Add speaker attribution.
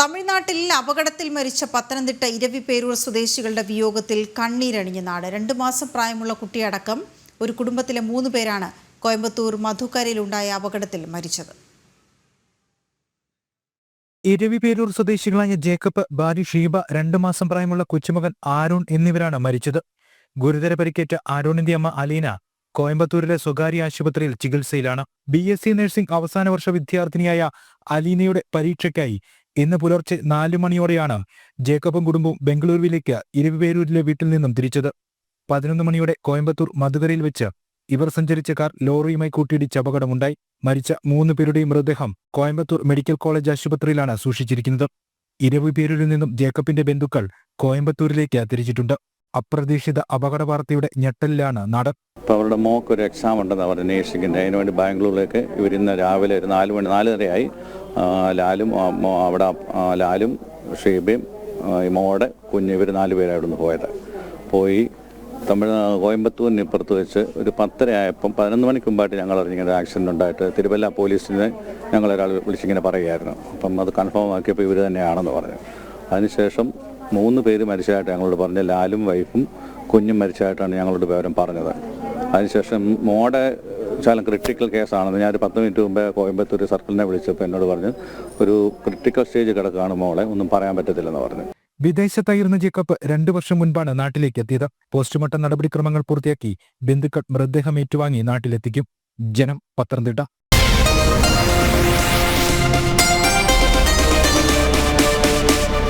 Speaker 1: തമിഴ്നാട്ടിൽ അപകടത്തിൽ മരിച്ച പത്തനംതിട്ട ഇരവിപേരൂർ സ്വദേശികളുടെ വിയോഗത്തിൽ കണ്ണീരണിഞ്ഞ നാട്. 2 മാസം പ്രായമുള്ള കുട്ടിയടക്കം ഒരു കുടുംബത്തിലെ 3 പേരാണ് കോയമ്പത്തൂർ മധുക്കരയിലുണ്ടായ അപകടത്തിൽ മരിച്ചത്.
Speaker 2: ഇരവിപേരൂർ സ്വദേശികളായ ജേക്കബ്, ഭാര്യ ഷീബ, 2 മാസം പ്രായമുള്ള കൊച്ചുമകൻ ആരോൺ എന്നിവരാണ് മരിച്ചത്. ഗുരുതര പരിക്കേറ്റ ആരോണിന്റെ അമ്മ അലീന കോയമ്പത്തൂരിലെ സ്വകാര്യ ആശുപത്രിയിൽ ചികിത്സയിലാണ്. BSc നഴ്സിംഗ് അവസാന വർഷ വിദ്യാർത്ഥിനിയായ അലീനയുടെ പരീക്ഷയ്ക്കായി ഇന്ന് പുലർച്ചെ 4 മണിയോടെയാണ് ജേക്കബും കുടുംബവും ബംഗളൂരുവിലേക്ക് ഇരവിപേരൂരിലെ വീട്ടിൽ നിന്നും തിരിച്ചത്. 11 മണിയോടെ കോയമ്പത്തൂർ മധുകരയിൽ വെച്ച് ഇവർ സഞ്ചരിച്ച കാർ ലോറിയുമായി കൂട്ടിയിടിച്ച് അപകടമുണ്ടായി. മരിച്ച 3 പേരുടെയും മൃതദേഹം കോയമ്പത്തൂർ മെഡിക്കൽ കോളേജ് ആശുപത്രിയിലാണ് സൂക്ഷിച്ചിരിക്കുന്നത്. ഇരവിപേരൂരിൽ നിന്നും ജേക്കബിന്റെ ബന്ധുക്കൾ കോയമ്പത്തൂരിലേക്ക് തിരിച്ചിട്ടുണ്ട്. അപ്രതീക്ഷിത അപകട വാർത്തയുടെ ഞെട്ടലിലാണ് നാട്.
Speaker 3: ഇപ്പോൾ അവരുടെ മോക്ക് ഒരു എക്സാം ഉണ്ടെന്ന് പറഞ്ഞ് നേഴ്സിങ്ങിൻ്റെ, അതിനുവേണ്ടി ബാംഗ്ലൂരിലേക്ക് ഇവരിന്ന് രാവിലെ ഒരു 4:30 ലാലും ഷീബയും മോടെ കുഞ്ഞ് ഇവർ 4 പേരാണ് അവിടെ നിന്ന് പോയി കോയമ്പത്തൂരിന് ഇപ്പുറത്ത് വെച്ച് ഒരു 10:30 ആയപ്പം 11 മണിക്ക് മുമ്പായിട്ട് ഞങ്ങൾ അറിഞ്ഞിങ്ങനെ ഒരു ആക്സിഡൻ്റ് ഉണ്ടായിട്ട് തിരുവല്ല പോലീസിനെ ഞങ്ങളൊരാൾ വിളിച്ചിങ്ങനെ പറയുമായിരുന്നു. അപ്പം അത് കൺഫേം ആക്കിയപ്പോൾ ഇവർ തന്നെയാണെന്ന് പറഞ്ഞു. അതിനുശേഷം 3 പേര് മരിച്ചതായിട്ട് ഞങ്ങളോട് പറഞ്ഞ്, ലാലും വൈഫും കുഞ്ഞും മരിച്ചതായിട്ടാണ് ഞങ്ങളോട് വിവരം പറഞ്ഞത്. അതിനുശേഷം മോടെ ശാലം ക്രിട്ടിക്കൽ കേസാണെന്ന് ഞാൻ ഒരു 10 മിനിറ്റ് മുമ്പേ കോയമ്പത്തൂർ സർക്കിളിനെ വിളിച്ചപ്പോൾ എന്നോട് പറഞ്ഞ് ഒരു ക്രിട്ടിക്കൽ സ്റ്റേജ് കിടക്കുകയാണ് മോളെ, ഒന്നും പറയാൻ പറ്റത്തില്ലെന്ന് പറഞ്ഞു.
Speaker 2: വിദേശത്തായിരുന്ന ജേക്കബ് 2 വർഷം മുൻപാണ് നാട്ടിലേക്ക് എത്തിയത്. പോസ്റ്റ്മോർട്ടം നടപടിക്രമങ്ങൾ പൂർത്തിയാക്കി ബന്ധുക്കൾ മൃതദേഹം ഏറ്റുവാങ്ങി നാട്ടിലെത്തിക്കും. ജനം, പത്തനംതിട്ട.